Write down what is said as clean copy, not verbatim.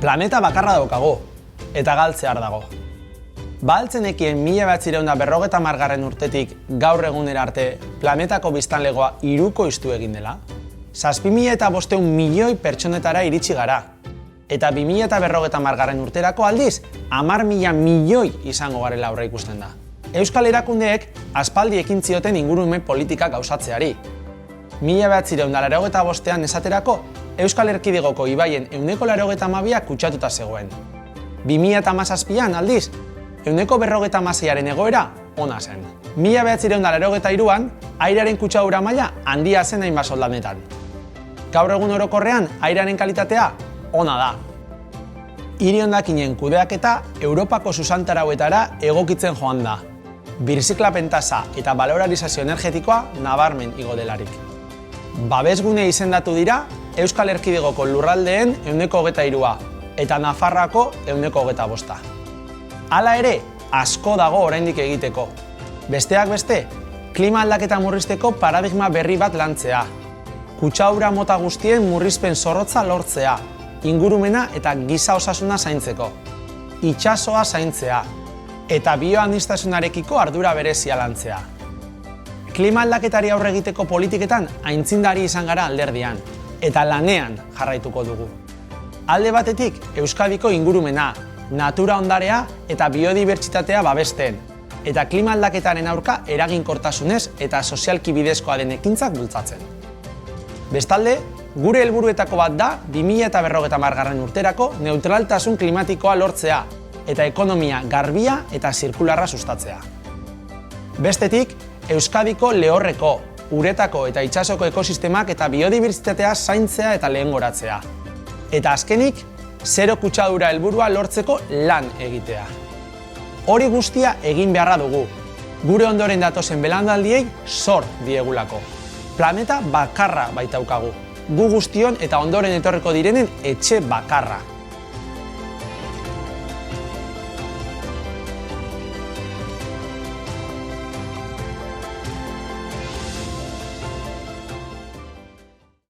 Planeta bakarra daukagu, eta galtzear dago. Baltzenekien 1950 urtetik gaur egunera arte planetako biztanlegoa hirukoiztu egin dela, 7.500 milioi pertsonetara iritsi gara, eta 2050 urterako aldiz 10.000 milioi izango garela aurreikusten da. Euskal erakundeek aspaldi ekin zioten ingurumen politika gauzatzeari. 1985ean esaterako, Euskal Erkidegoko ibaien 82% kutsatuta zegoen. 2017an aldiz, 156aren egoera ona zen. 1983an, airearen kutsadura maila handia zen hainbat soldanetan. Gaur egun orokorrean, airearen kalitatea ona da. Hiri hondakinen kudeaketa Europako zuzentarauetara egokitzen joan da. Birziklapen tasa eta balorizazio energetikoa nabarmen igo delarik. Babesgune izendatu dira Euskal Erkidegoko lurraldeen 23% eta Nafarroako 25%. Hala ere, asko dago oraindik egiteko. Besteak beste, klima aldaketa murrizteko paradigma berri bat lantzea, kutsadura mota guztien murrizpen zorrotza lortzea, ingurumena eta giza osasuna zaintzeko, itsasoa zaintzea, eta bioaniztasunarekiko ardura berezia lantzea. Klima aldaketari aurre egiteko politiketan aitzindari izan gara alderdian, eta lanean jarraituko dugu. Alde batetik, Euskadiko ingurumena, natura ondarea eta biodibertsitatea babesten, eta klima aldaketaren aurka eraginkortasunez eta sozialki bidezkoa den ekintzak bultzatzen. Bestalde, gure helburuetako bat da 2050 urterako neutraltasun klimatikoa lortzea, eta ekonomia garbia eta zirkularra sustatzea. Bestetik, Euskadiko lehorreko, uretako eta itsasoko ekosistemak eta biodibertsitatea zaintzea eta lehengoratzea. Eta azkenik, zero kutsadura helburua lortzeko lan egitea. Hori guztia egin beharra dugu, gure ondoren datozen belaunaldiei zor diegulako. Planeta bakarra baitaukagu, gu guztion eta ondoren etorriko direnen etxe bakarra.